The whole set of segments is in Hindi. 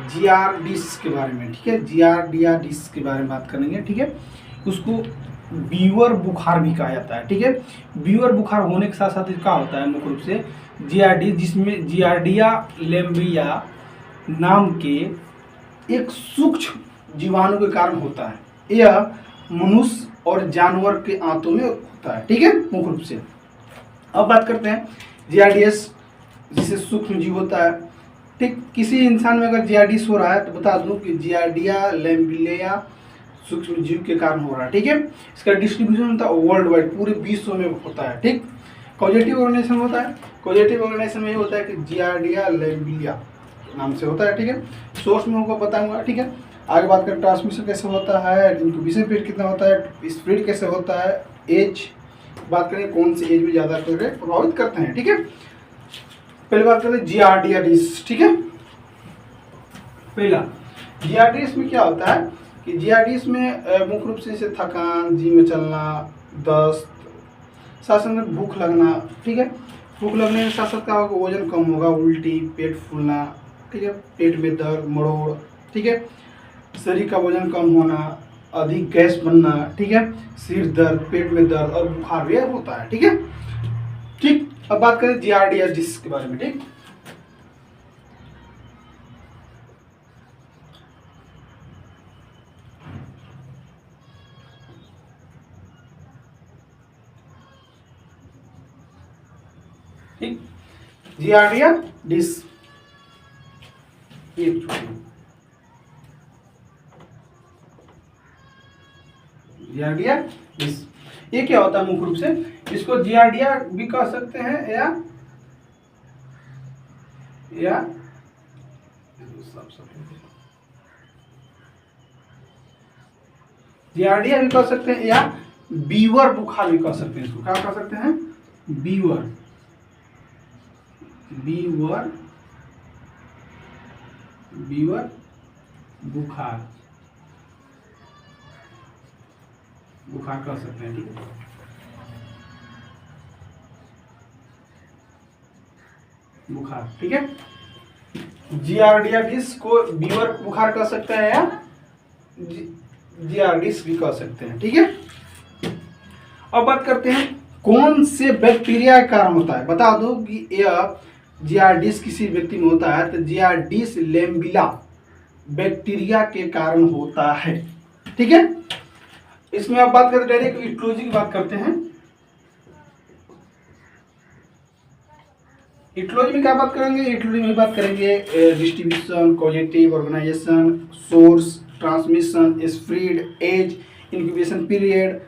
जियार्डिस के बारे में, ठीक है, जियार्डियाडिस के बारे में बात करेंगे, ठीक है। उसको बीवर बुखार भी कहा जाता है, ठीक है। बीवर बुखार होने के साथ साथ क्या होता है मुख्य रूप से जियार्डिस, जिसमें जियार्डिया लेम्बिया नाम के एक सूक्ष्म जीवाणु के कारण होता है। यह मनुष्य और जानवर के आंतों में होता है, ठीक है, मुख्य रूप से। अब बात करते हैं जियार्डियस, जिसे सूक्ष्म जीव होता है, ठीक। किसी इंसान में अगर जियार्डिस हो रहा है तो बता दूं कि जियार्डिया लेम्बिया सूक्ष्म जीव के कारण हो रहा है, ठीक है। इसका डिस्ट्रीब्यूशन होता है वर्ल्ड वाइड, पूरे विश्व में होता है, ठीक। कॉजेटिव ऑर्गेनाइजेशन होता है, कॉजेटिव ऑर्गेनाइजेशन में ये होता है कि जियार्डिया लेम्बिया नाम से होता है, ठीक है। सोर्स में होगा बताऊंगा, ठीक है। आगे बात करें ट्रांसमिशन कैसे होता है, इंक्यूबेशन पीरियड कितना होता है, स्प्रेड कैसे होता है, एज बात करें कौन सी एज में ज़्यादा प्रभावित करते हैं, ठीक है। पहले बात करते हैं जियार्डियाडिस, ठीक है। पहला जियार्डिस में क्या होता है कि जियार्डिस में मुख्य रूप से जैसे थकान, जी में चलना, दस्त, साथ साथ में भूख लगना, ठीक है। भूख लगने के साथ साथ क्या होगा, वजन कम होगा, उल्टी, पेट फूलना, ठीक है, पेट में दर्द, मरोड़, ठीक है, शरीर का वजन कम होना, अधिक गैस बनना, ठीक है, सिर दर्द, पेट में दर्द और बुखार भी होता है, ठीक है, ठीक। अब बात करें जियार्डियाडिस के बारे में, ठीक। ठीक, जियार्डियाडिस जियार्डियाडिस ये क्या होता है मुख्य रूप से, इसको जियार्डिया भी कह सकते हैं या जियार्डिया भी कह सकते हैं या बीवर बुखार भी कह सकते हैं। इसको क्या कह सकते हैं, बीवर बीवर बीवर बुखार बुखार कह सकते हैं, ठीक है। बुखार, ठीक है। जियार्डियाडिस को बीवर बुखार कह सकते हैं या जियार्डिस भी कह सकते हैं, ठीक है। अब बात करते हैं कौन से बैक्टीरिया के कारण होता है। बता दो कि यह जियार्डिस किसी व्यक्ति में होता है तो जियार्डिस लेम्बिला बैक्टीरिया के कारण होता है, ठीक है। इसमें आप बात करते डायरेक्ट इटियोलॉजी की बात करते हैं। इटियोलॉजी में क्या बात करेंगे, इटियोलॉजी में बात करेंगे distribution, causative organization, source, transmission, spread, age, incubation period,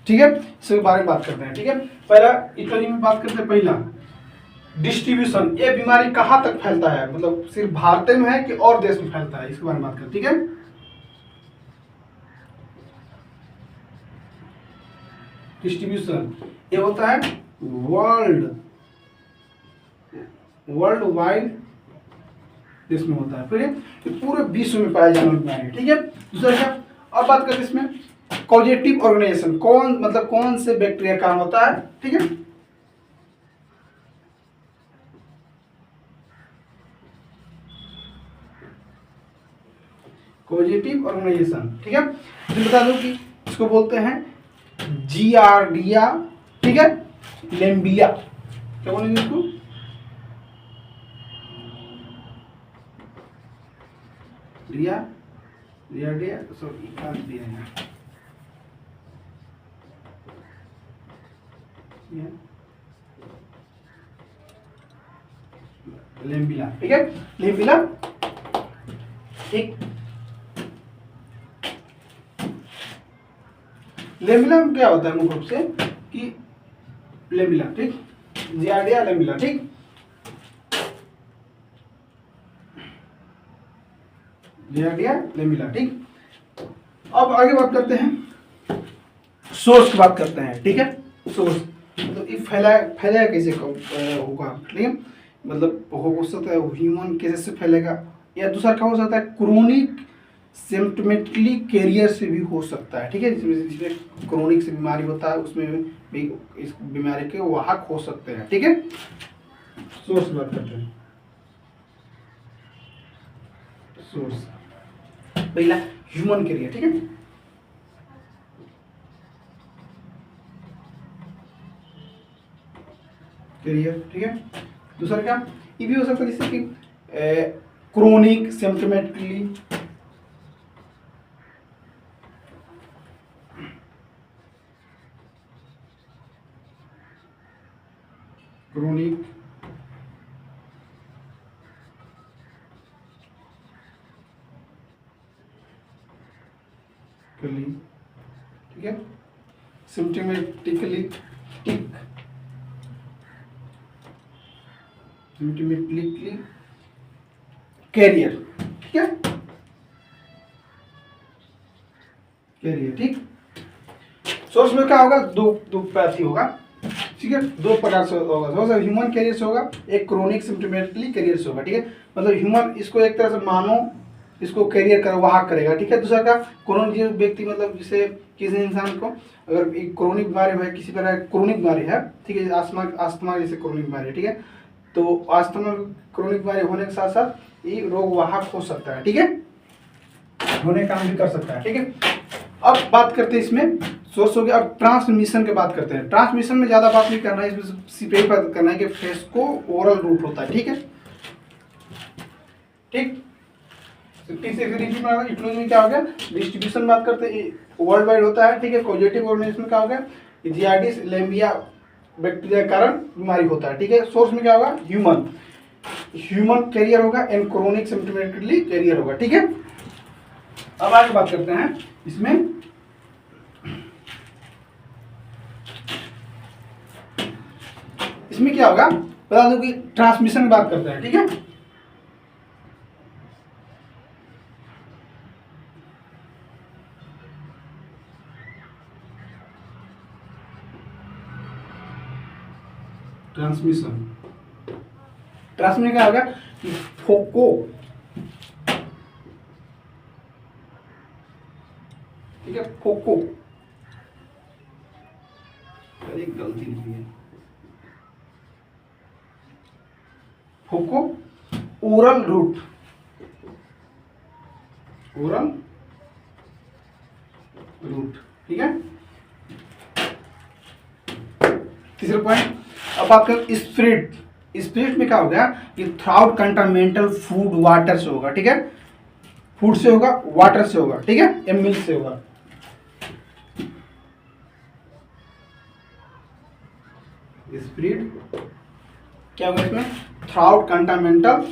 ठीक है, इसके बारे में बात करते हैं, ठीक है। पहला इटियोलॉजी में बात करते हैं, पहला डिस्ट्रीब्यूशन, ये बीमारी कहाँ तक फैलता है, मतलब सिर्फ भारत में है कि और देश में फैलता है, इसके बारे में बात करते हैं, ठीक है। डिस्ट्रीब्यूशन ये होता है वर्ल्ड वाइड देश में होता है, फिर ये पूरे विश्व में पाए जाने वाली बीमारी, ठीक है। दूसरा क्या, अब बात करते हैं इसमें कॉजेटिव ऑर्गेनाइजेशन, कौन से बैक्टीरिया का कारण होता है, ठीक है। कॉजेटिव ऑर्गेनाइजेशन, ठीक है। तो बता दो कि इसको बोलते हैं जियार्डिया, ठीक है, लेम्बिया, क्या बोलेंगे इसको, जियार्डिया, सॉरी काट दिया है लेम्बिला, ठीक है, लेम्बिला, ठीक। लेम्बिला में क्या होता है मुख्य रूप से कि लेम्बिला, ठीक, जियार्डिया लेम्बिला, ठीक। जियार्डिया लेम्बिला, ठीक। अब आगे बात करते हैं सोर्स की बात करते हैं, ठीक है। सोर्स मतलब ये फैलाया कैसे होगा, ठीक है, मतलब हो सकता है ह्यूमन केसेस से फैलेगा, या दूसरा क्या हो सकता है क्रोनिक सिम्टमेटिकली कैरियर से भी हो सकता है, ठीक है। जिसमें क्रोनिक से बीमारी होता है उसमें भी इस बीमारी के वाहक हो सकते हैं, ठीक है। सोर्स बात करते हैं, सोर्स, पहला ह्यूमन कैरियर, ठीक है, कैरियर, ठीक है। दूसरा क्या, ये भी हो सकता है जैसे कि क्रोनिक सिम्टोमेटिकली, क्रोनिक ठीक है, सिम्टोमेटिकली टिक, सिम्टोमेटिकली कैरियर, ठीक है, कैरियर, ठीक। सोर्स में क्या होगा, दो दो पैथी होगा, ठीक है, दो प्रकार से होगा, सोर्स ह्यूमन कैरियर से होगा, एक क्रोनिक सिम्टोमेटिकली कैरियर से होगा, ठीक है, मतलब ह्यूमन इसको एक तरह से मानो इसको कैरियर कर वाहक करेगा, ठीक है। दूसरा का क्रोनिक व्यक्ति, मतलब जैसे किसी इंसान को अगर एक क्रोनिक बीमारी है, किसी तरह क्रोनिक बीमारी है, ठीक है, अस्थमा जैसे क्रोनिक बीमारी है, ठीक है, तो अस्थमा क्रोनिक बीमारी होने के साथ साथ ये रोग वाहक हो सकता है, ठीक है, होने का काम भी कर सकता है, ठीक है। अब बात करते हैं इसमें सोर्स हो गया, अब ट्रांसमिशन की बात करते हैं। ट्रांसमिशन में ज्यादा बात नहीं करना है, इसमें सिर्फ यही बात करना है कि फेस्को ओरल रूट होता है, ठीक है, ठीक। इकोलॉजी में क्या हो गया, डिस्ट्रीब्यूशन बात करते हैं, वर्ल्ड वाइड होता है, ठीक है। पॉजिटिव ऑर्गेनिज्म में क्या हो गया, जियार्डिस लैम्बिया बैक्टीरिया के कारण बीमारी होता है, ठीक है। सोर्स में क्या होगा, ह्यूमन, ह्यूमन कैरियर होगा एंड क्रोनिक सिम्टोमेटिकली कैरियर होगा, ठीक है। अब आगे बात करते हैं इसमें क्या होगा, बता दो कि ट्रांसमिशन की बात करते हैं, ठीक है। ट्रांसमिशन, ट्रांसमिशन क्या होगा कि फोको, ठीक है, फोको, एक गलती लिखी है, फोको ओरल रूट, ओरल रूट, ठीक है। तीसरा पॉइंट, अब बात करें स्प्रिट, स्प्रिट में क्या हो गया कि थ्राउट कंटामिनेंटल फूड वाटर से होगा, ठीक है, फूड से होगा, वाटर से होगा, ठीक है, या मिल्क से होगा। स्प्रिट क्या होगा इसमें, through contaminated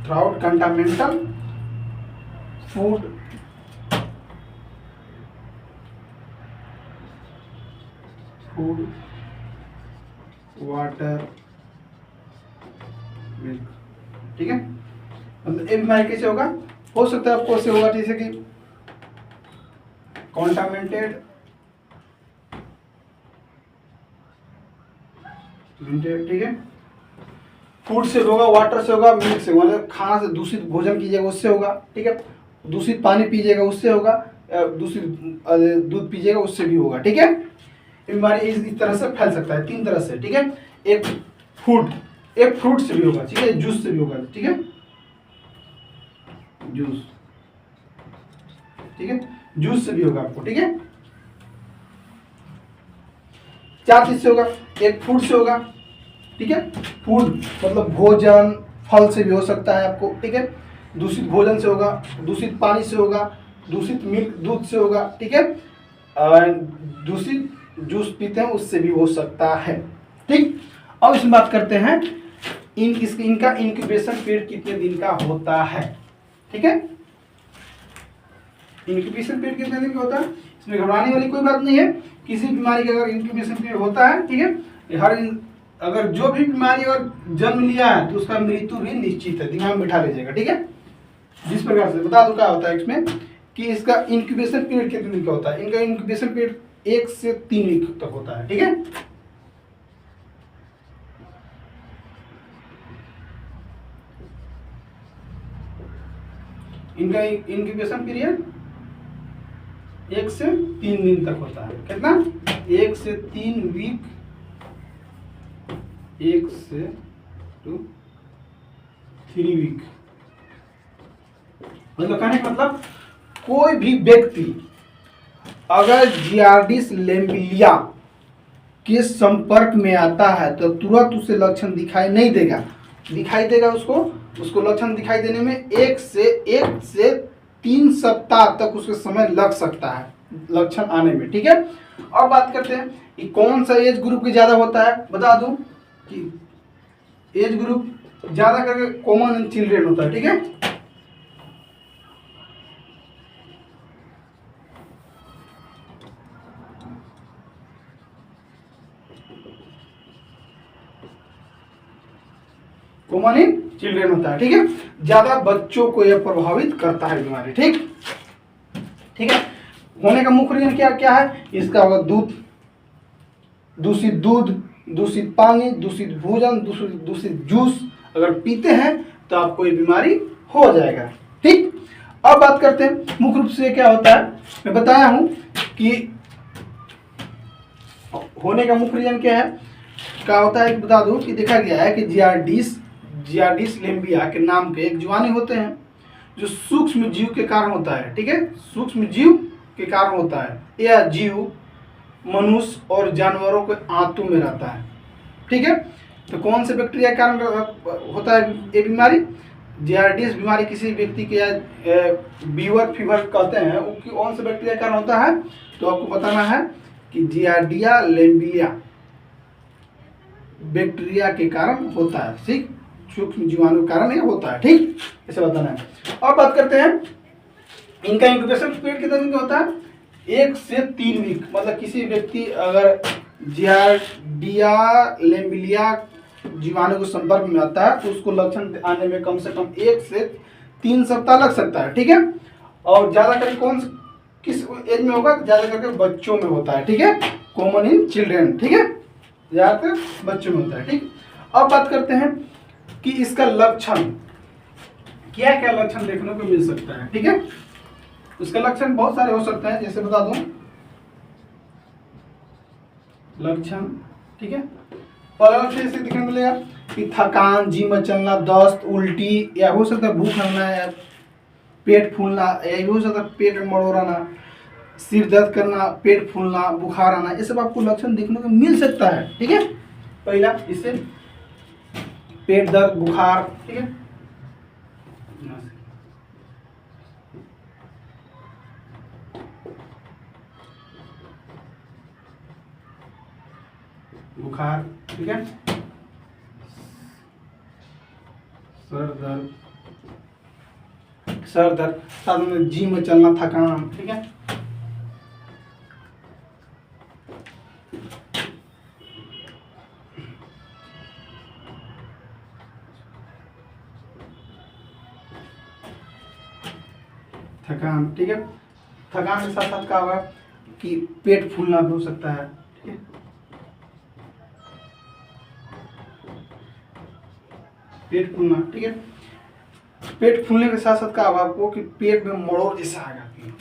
through contaminated food water milk, ठीक है। मतलब ये बीमारी कैसे होगा, हो सकता है आपको ऐसे होगा जैसे कि कॉन्टामिनेटेड, ठीक है, फूड से होगा, वाटर से होगा, मिल्क से होगा, मतलब खाना से दूषित भोजन कीजिएगा उससे होगा, ठीक है, दूषित पानी पीजिएगा उससे होगा, दूषित दूध पीजिएगा उससे भी होगा, ठीक है। बीमारी इस तरह से फैल सकता है, तीन तरह से, ठीक है। एक फूड, एक फ्रूट से भी होगा, ठीक है, जूस से भी होगा, ठीक है, जूस, ठीक है, जूस से भी होगा आपको, ठीक है। चार चीज से होगा, एक फूड से होगा, ठीक है, फूड मतलब भोजन, फल से भी हो सकता है आपको, ठीक है, दूषित भोजन से होगा, दूषित पानी से होगा, दूषित मिल्क दूध से होगा, ठीक है, दूषित जूस पीते हैं उससे भी हो सकता है, ठीक। अब इसमें बात करते हैं इनका इंक्यूबेशन पीरियड कितने दिन का होता है, ठीक है। इंक्यूबेशन पीरियड कितने दिन का होता है, इसमें घबराने वाली कोई बात नहीं है। किसी बीमारी का अगर इंक्यूबेशन पीरियड होता है, ठीक है, अगर जो भी बीमारी अगर जन्म लिया है तो उसका मृत्यु भी निश्चित है, दिमाग में बिठा लीजिएगा, ठीक है। जिस प्रकार से बता दो क्या होता है इसमें कि इसका इंक्यूबेशन पीरियड कितने दिन का होता है, इनका इंक्यूबेशन पीरियड 1 से 3 वीक तक होता है, ठीक है। इनका इंक्यूबेशन पीरियड 1 से 3 दिन तक होता है। कितना? 1 से 3 वीक, 1 से 3 वीक। मतलब कहने का मतलब कोई भी व्यक्ति अगर जियार्डिस लैम्बिलिया के संपर्क में आता है तो तुरंत उसे लक्षण दिखाई नहीं देगा, दिखाई देगा उसको लक्षण दिखाई देने में 1 से 3 सप्ताह तक उसके समय लग सकता है लक्षण आने में। ठीक है, अब बात करते हैं कि कौन सा एज ग्रुप के ज्यादा होता है। बता दूं कि एज ग्रुप ज्यादा करके कॉमन इन चिल्ड्रेन होता है। ठीक है, कॉमन इन चिल्ड्रेन होता है। ठीक है, ज्यादा बच्चों को यह प्रभावित करता है बीमारी। ठीक है, होने का मुख्य रीजन क्या क्या है इसका? होगा दूषित दूध, दूषित पानी, दूषित भोजन, दूषित जूस अगर पीते हैं तो आपको ये बीमारी हो जाएगा। ठीक, अब बात करते हैं मुख्य रूप से क्या होता है। मैं बताया हूं कि होने का मुख्य रीजन क्या है, क्या होता है बता दूं कि देखा गया है कि जियार्डिस लैम्बिया के नाम के एक जीवाणु होते हैं जो सूक्ष्म जीव के कारण होता है। ठीक है, सूक्ष्म जीव के कारण होता है। यह जीव मनुष्य और जानवरों के आंतों में रहता है। ठीक है, तो कौन से बैक्टीरिया के कारण होता है ये बीमारी? जियार्डिस बीमारी किसी व्यक्ति के या बीवर फीवर कहते हैं वो कौन से बैक्टीरिया के कारण होता है? तो आपको बताना है कि जियार्डिया लैम्बिलिया बैक्टीरिया के कारण होता है। ठीक, सूक्ष्म जीवाणु के कारण ये होता है। ठीक, ऐसे बताना है। अब बात करते हैं इनका इंक्यूबेशन पीरियड कितने दिन का होता है? 1 से 3 वीक। मतलब किसी व्यक्ति अगर जियार्डिया लैम्बिलिया जीवाणु के संपर्क में आता है तो उसको लक्षण आने में कम से कम 1 से 3 सप्ताह लग सकता है। ठीक है, और ज्यादा करके किस एज में होगा? ज्यादा करके बच्चों में होता है। ठीक है, कॉमन इन चिल्ड्रेन। ठीक है, ज्यादातर बच्चों में होता है। ठीक, अब बात करते हैं कि इसका लक्षण क्या क्या लक्षण देखने को मिल सकता है। ठीक है, उसका लक्षण बहुत सारे हो सकते हैं, जैसे बता दूं लक्षण। ठीक है, पहला लक्षण ऐसे दिखने मिलेगा कि थकान, जी मचलना, दस्त, उल्टी, या हो सकता है भूख लगना, या पेट फूलना, या हो सकता है पेट मड़ोड़ना, सिर दर्द करना, पेट फूलना, बुखार आना, ये सब आपको लक्षण देखने को मिल सकता है। ठीक है, पहला इससे पेट दर्द, बुखार। ठीक है, बुखार। ठीक है, सर दर्द, साथ में जी में चलना, थकान। ठीक है, थकान। ठीक है, थकान के साथ साथ क्या होगा कि पेट फूलना भी हो सकता है। ठीक है, पेट फूलना। ठीक है, पेट फूलने के साथ साथ क्या होगा आपको कि पेट में मड़ोड़ जैसा आ जाती है।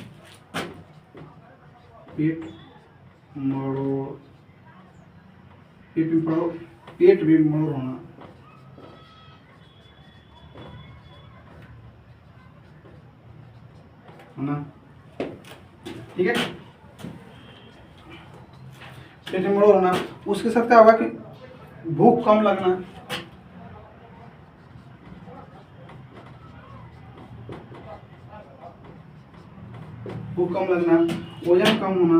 पेट मड़ोड़, पेट में मड़ोड़ होना। ना, ठीक है, पेट में मड़ोड़ होना। उसके साथ क्या होगा कि भूख कम लगना, भूख कम लगना, वजन कम होना।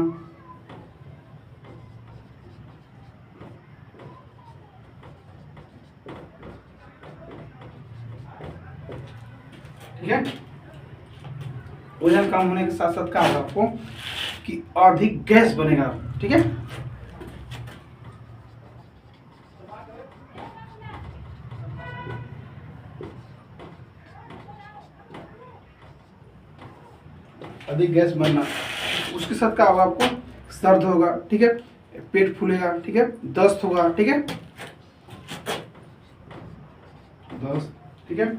ठीक है, वजन कम होने के साथ साथ क्या होगा आपको कि अधिक गैस बनेगा। ठीक है, अधिक गैस बनना। उसके साथ क्या होगा आपको? सर्द होगा। ठीक है, पेट फूलेगा। ठीक है, दस्त होगा। ठीक है, दस्त। ठीक है,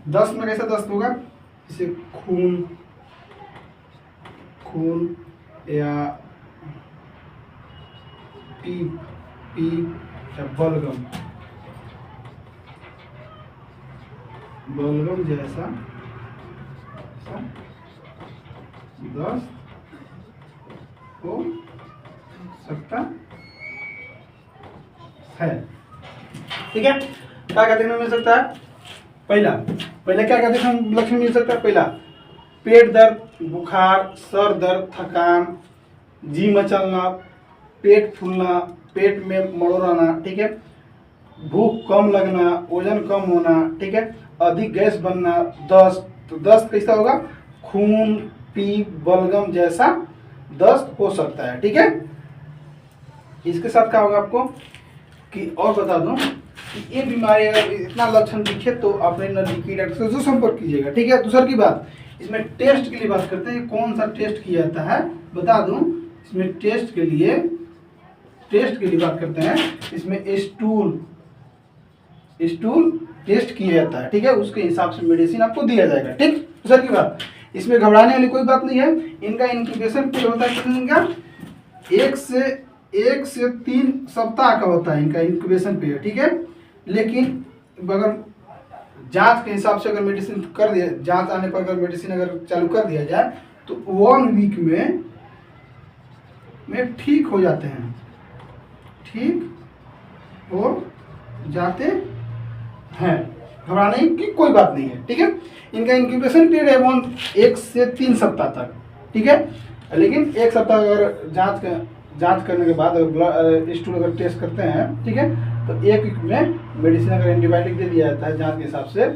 दस्त में कैसा दस्त होगा? जैसे खून खून या या बलगम जैसा दस्त हो सकता है। ठीक है, क्या क्या देखने को मिल सकता है? पहला क्या क्या देखने को लक्षण मिल सकता है? पहला, पेट दर्द, बुखार, सर दर्द, थकान, जी मचलना, पेट फूलना, पेट में मरोड़ना, ठीक है, भूख कम लगना, वजन कम होना, ठीक है, अधिक गैस बनना, दस्त। तो दस्त कैसा होगा? खून, पी, बलगम जैसा दस्त हो सकता है। ठीक है, इसके साथ क्या होगा आपको कि और बता दूं कि ये बीमारी अगर इतना लक्षण दिखे तो अपने नजदीकी डॉक्टर से जरूर संपर्क कीजिएगा। ठीक है, दूसरी की बात, इसमें टेस्ट के लिए बात करते हैं। कौन सा टेस्ट किया जाता है बता दूं, इसमें टेस्ट के लिए बात करते हैं। इसमें स्टूल टेस्ट किया जाता है। ठीक है, उसके हिसाब से मेडिसिन आपको दिया जाएगा। ठीक, दूसरी की बात, इसमें घबराने वाली कोई बात नहीं है। इनका इंक्यूबेशन पीरियड होता है कितने दिन का? 1 से 3 सप्ताह का होता है इनका इंक्यूबेशन पीरियड। ठीक है, लेकिन अगर जांच के हिसाब से अगर मेडिसिन कर दिया, जांच आने पर अगर मेडिसिन अगर चालू कर दिया जाए तो 1 वीक में ठीक हो जाते हैं। ठीक हो जाते हैं, घबराने की कोई बात नहीं है। ठीक है, इनका इंक्यूबेशन पीरियड है 1 से 3 सप्ताह तक। ठीक है, लेकिन 1 सप्ताह अगर जांच करने के बाद अगर स्टूल अगर टेस्ट करते हैं, ठीक है, तो 1 वीक में मेडिसिन अगर एंटीबायोटिक दे दिया जाता है, जांच के हिसाब से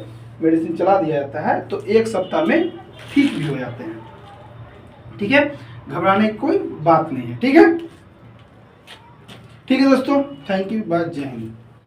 मेडिसिन चला दिया जाता है, तो 1 सप्ताह में ठीक भी हो जाते हैं। ठीक है, घबराने की कोई बात नहीं है। ठीक है, ठीक है दोस्तों, थैंक यू, बाय, जय हिंद।